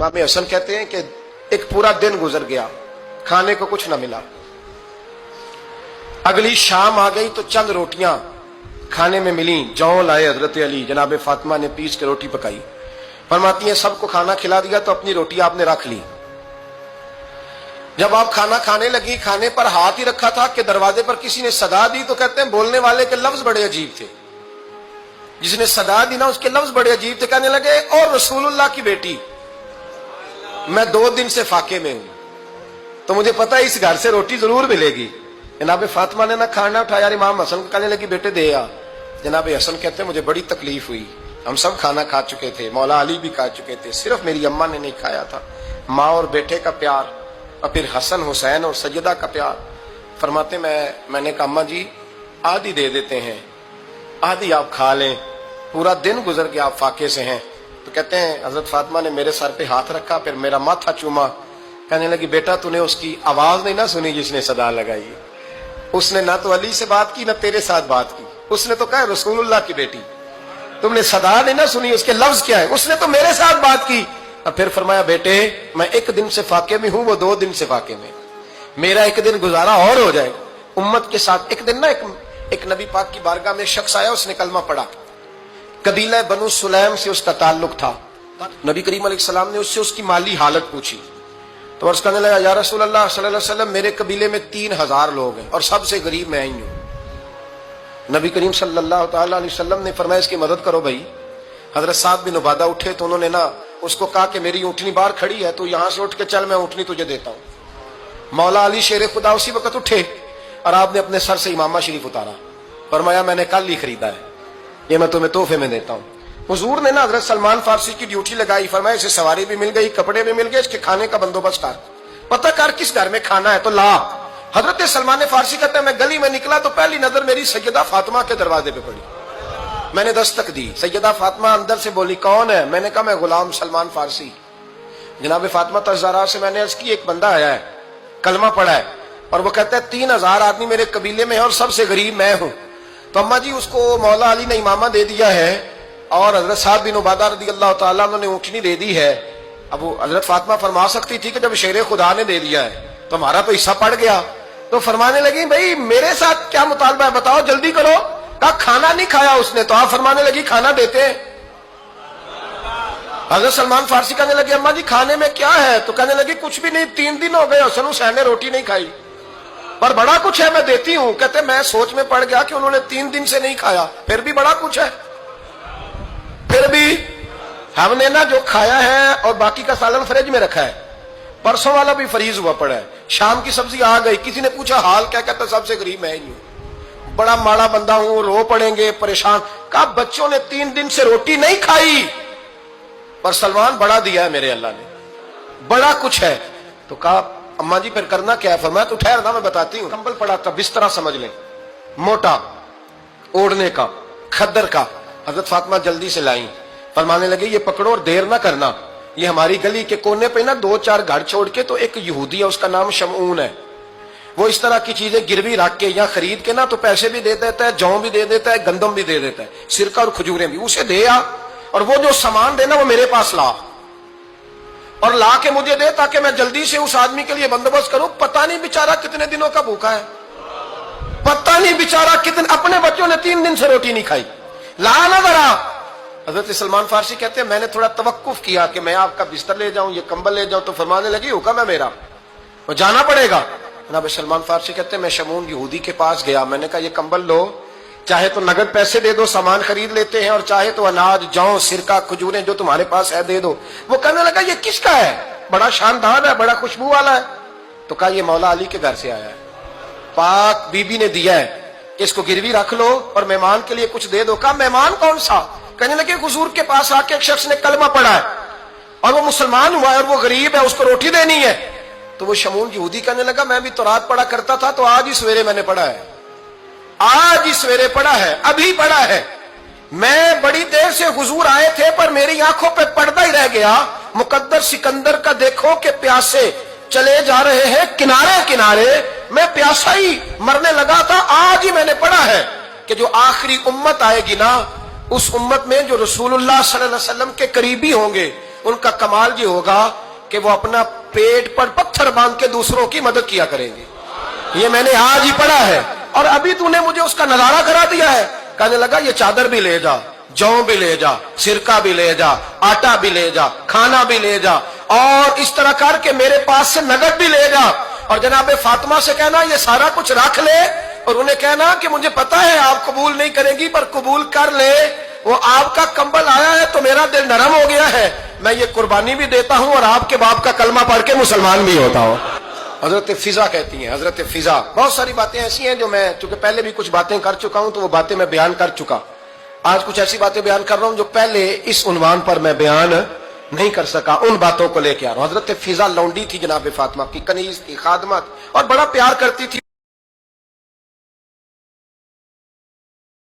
इमाम हसन कहते हैं कि एक पूरा दिन गुजर गया, खाने को कुछ ना मिला। अगली शाम आ गई तो चंद रोटियां खाने में मिली। जौ लाए हजरत अली, जनाब फातिमा ने पीस के रोटी पकाई। फरमाती हैं सबको खाना खिला दिया तो अपनी रोटी आपने रख ली। जब आप खाना खाने लगी, खाने पर हाथ ही रखा था कि दरवाजे पर किसी ने सदा दी। तो कहते हैं बोलने वाले के लफ्ज बड़े अजीब थे, जिसने सदा दी ना उसके लफ्ज बड़े अजीब थे। कहने लगे और रसूलुल्लाह की बेटी, मैं 2 दिन से फाके में हूं, तो मुझे पता है इस घर से रोटी जरूर मिलेगी। जनाब फातिमा ने ना खाना उठाया, इमाम हसन को कहने लगी बेटे दे आ। जनाब हसन कहते हैं मुझे बड़ी तकलीफ हुई, हम सब खाना खा चुके थे, मौला अली भी खा चुके थे, सिर्फ मेरी अम्मा ने नहीं खाया था। माँ और बेटे का प्यार और फिर हसन हुसैन और सैयदा का प्यार। फरमाते मैंने कहा अम्मा जी आधी दे देते हैं, आधी आप खा लें, पूरा दिन गुजर गया आप फाके से हैं। तो कहते हैं हजरत फातिमा ने मेरे सर पे हाथ रखा, फिर मेरा माथा चूमा। कहने लगी बेटा तूने उसकी आवाज नहीं ना सुनी जिसने सदा लगाई। उसने ना तो अली से बात की ना तेरे साथ बात की, उसने तो कहा रसूलुल्लाह की बेटी। तुमने सदा नहीं ना सुनी, उसके लफ्ज क्या है, उसने तो मेरे साथ बात की। और फिर फरमाया बेटे मैं 1 दिन से फाके में हूं, वो 2 दिन से फाके में, मेरा 1 दिन गुजारा और हो जाएगा उम्मत के साथ। एक दिन ना एक नबी पाक की बारगाह में शख्स आया, उसने कलमा पढ़ा। कबीला बनु सुलैम से उसका ताल्लुक था। नबी करीम अलैहिस्सलाम ने उससे उसकी माली हालत पूछी तो अर्ज करने लगा या रसूल अल्लाह सल्लल्लाहु अलैहि वसल्लम मेरे कबीले में 3000 लोग हैं और सबसे गरीब मैं ही हूं। नबी करीम सल्लल्लाहु अलैहि वसल्लम ने फरमाया इसकी मदद करो भाई। हजरत साद बिन उबादा उठे तो उन्होंने ना उसको कहा कि मेरी ऊँटनी बाहर खड़ी है, तो यहां से उठ के चल, मैं ऊँटनी तुझे देता हूं। मौला अली शेर खुदा उसी वक्त उठे और आपने अपने सर से इमामा शरीफ उतारा। फरमाया मैंने कल ही खरीदा है, ये मैं तुम्हें तोहफे में देता हूं। हुजूर ने ना हजरत सलमान फारसी की ड्यूटी लगाई। फरमाया इसे सवारी भी मिल गई, कपड़े भी मिल गए, इसके खाने का बंदोबस्त कर, पता कर किस घर में खाना है तो ला। हजरत सलमान फारसी कहते हैं मैं गली में निकला तो पहली नजर मेरी सैयदा फातिमा के दरवाजे पे पड़ी। मैंने दस्तक दी, सैयदा फातिमा अंदर से बोली कौन है? मैंने कहा मैं गुलाम सलमान फारसी। जनाब फातिमा तज़ारा से मैंने अर्ज की एक बंदा आया है, कलमा पढ़ा है, और वो कहता है 3000 आदमी मेरे कबीले में है और सबसे गरीब मैं हूं। तो अम्मा जी उसको मौला अली ने इमामा दे दिया है और हजरत साद बिन उबादा रज़ियल्लाहु ताला अन्हु ने ऊँटनी दे दी है। अब वो हजरत फातिमा फरमा सकती थी कि जब शेर खुदा ने दे दिया है तो हमारा तो हिस्सा पड़ गया। तो फरमाने लगी भाई मेरे साथ क्या मुतालबा है बताओ, जल्दी करो। कहा खाना नहीं खाया उसने, तो आप फरमाने लगी खाना देते हैं। हजरत सलमान फारसी कहने लगे अम्मा जी खाने में क्या है? तो कहने लगी कुछ भी नहीं, 3 दिन हो गए हसन हुसैन ने रोटी नहीं खाई, पर बड़ा कुछ है मैं देती हूं। कहते मैं सोच में पड़ गया कि उन्होंने 3 दिन से नहीं खाया, फिर भी बड़ा कुछ है। फिर भी हमने ना जो खाया है और बाकी का सालन फ्रिज में रखा है, परसों वाला भी फ्रीज हुआ पड़ा है, शाम की सब्जी आ गई। किसी ने पूछा हाल क्या? कहता सबसे गरीब मैं ही हूं, बड़ा माड़ा बंदा हूं, रो पड़ेंगे परेशान। कहा बच्चों ने 3 दिन से रोटी नहीं खाई, पर सलमान बड़ा दिया है मेरे अल्लाह ने, बड़ा कुछ है। तो कहा अम्मा जी फिर करना क्या है? फरमाया तो ठहर ना मैं बताती हूँ। कंबल पड़ा था, बिस्तरा समझ लें, मोटा ओढ़ने का, खद्दर का। हजरत फातिमा जल्दी से लाई, फरमाने लगे ये पकड़ो और देर ना करना। ये हमारी गली के कोने पे ना 2-4 घर छोड़ के तो एक यहूदी है, उसका नाम शमऊन है, वो इस तरह की चीजें गिरवी रख के या खरीद के ना तो पैसे भी दे देता है, जौ भी दे देता है, गंदम भी दे देता है, सिरका और खजूरें भी। उसे दे आ और वो जो सामान देना वो मेरे पास ला और ला के मुझे दे ताकि मैं जल्दी से उस आदमी के लिए बंदोबस्त करूं। पता नहीं बेचारा कितने दिनों का भूखा है, पता नहीं बेचारा कितने, अपने बच्चों ने 3 दिन से रोटी नहीं खाई, ला ना जरा। हजरत सलमान फारसी कहते हैं मैंने थोड़ा तवक्कुफ किया कि मैं आपका बिस्तर ले जाऊं, ये कंबल ले जाऊं, तो फरमाने लगी हुक्म है मेरा, तो जाना पड़ेगा। जनाब सलमान फारसी कहते हैं मैं शमून यहूदी के पास गया, मैंने कहा ये कंबल लो, चाहे तो नगद पैसे दे दो, सामान खरीद लेते हैं, और चाहे तो अनाज, जौ, सिरका, खजूरें जो तुम्हारे पास है दे दो। वो कहने लगा ये किसका है? बड़ा शानदार है, बड़ा खुशबू वाला है। तो कहा ये मौला अली के घर से आया है, पाक बीबी ने दिया है, इसको गिरवी रख लो और मेहमान के लिए कुछ दे दो। कहा मेहमान कौन सा? कहने लगे हुजूर के पास आके एक शख्स ने कलमा पढ़ा है और वो मुसलमान हुआ है और वो गरीब है, उसको रोटी देनी है। तो वो शमून यहूदी कहने लगा मैं भी तो रात पढ़ा करता था, तो आज ही सवेरे मैंने पढ़ा है, आज ही सवेरे पढ़ा है, अभी पढ़ा है। मैं बड़ी देर से हुजूर आए थे पर मेरी आंखों पे पर्दा ही रह गया। मुकद्दर सिकंदर का देखो कि प्यासे चले जा रहे हैं किनारे किनारे, मैं प्यासा ही मरने लगा था, आज ही मैंने पढ़ा है कि जो आखिरी उम्मत आएगी ना, उस उम्मत में जो रसूलुल्लाह सल्लल्लाहु अलैहि वसल्लम के करीबी होंगे ان کا کمال یہ ہوگا کہ وہ اپنا پیٹ پر پتھر باندھ کے دوسروں کی مدد کیا کریں گے. یہ میں نے آج ہی پڑھا ہے اور ابھی تو نے مجھے اس کا نظارہ کرا دیا ہے. کہنے لگا یہ چادر بھی لے جا, جو بھی لے جا, سرکہ بھی لے جا, آٹا بھی لے جا, کھانا بھی لے جا, اور اس طرح کر کے میرے پاس سے نقد بھی لے جا, اور جناب فاطمہ سے کہنا یہ سارا کچھ رکھ لے, اور انہیں کہنا کہ مجھے پتا ہے آپ قبول نہیں کریں گی پر قبول کر لے, وہ آپ کا کمبل آیا ہے تو میرا دل نرم ہو گیا ہے, میں یہ قربانی بھی دیتا ہوں اور آپ کے باپ کا کلمہ پڑھ کے مسلمان بھی ہوتا ہوں. حضرت فضا کہتی ہیں, حضرت فضا. بہت ساری باتیں ایسی ہیں جو میں چونکہ پہلے بھی کچھ باتیں کر چکا ہوں تو وہ باتیں میں بیان کر چکا. آج کچھ ایسی باتیں بیان کر رہا ہوں جو پہلے اس عنوان پر میں بیان نہیں کر سکا, ان باتوں کو لے کے آ رہا ہوں. حضرت فضا لونڈی تھی جناب فاطمہ کی, کنیز تھی, خادمہ تھی, اور بڑا پیار کرتی تھی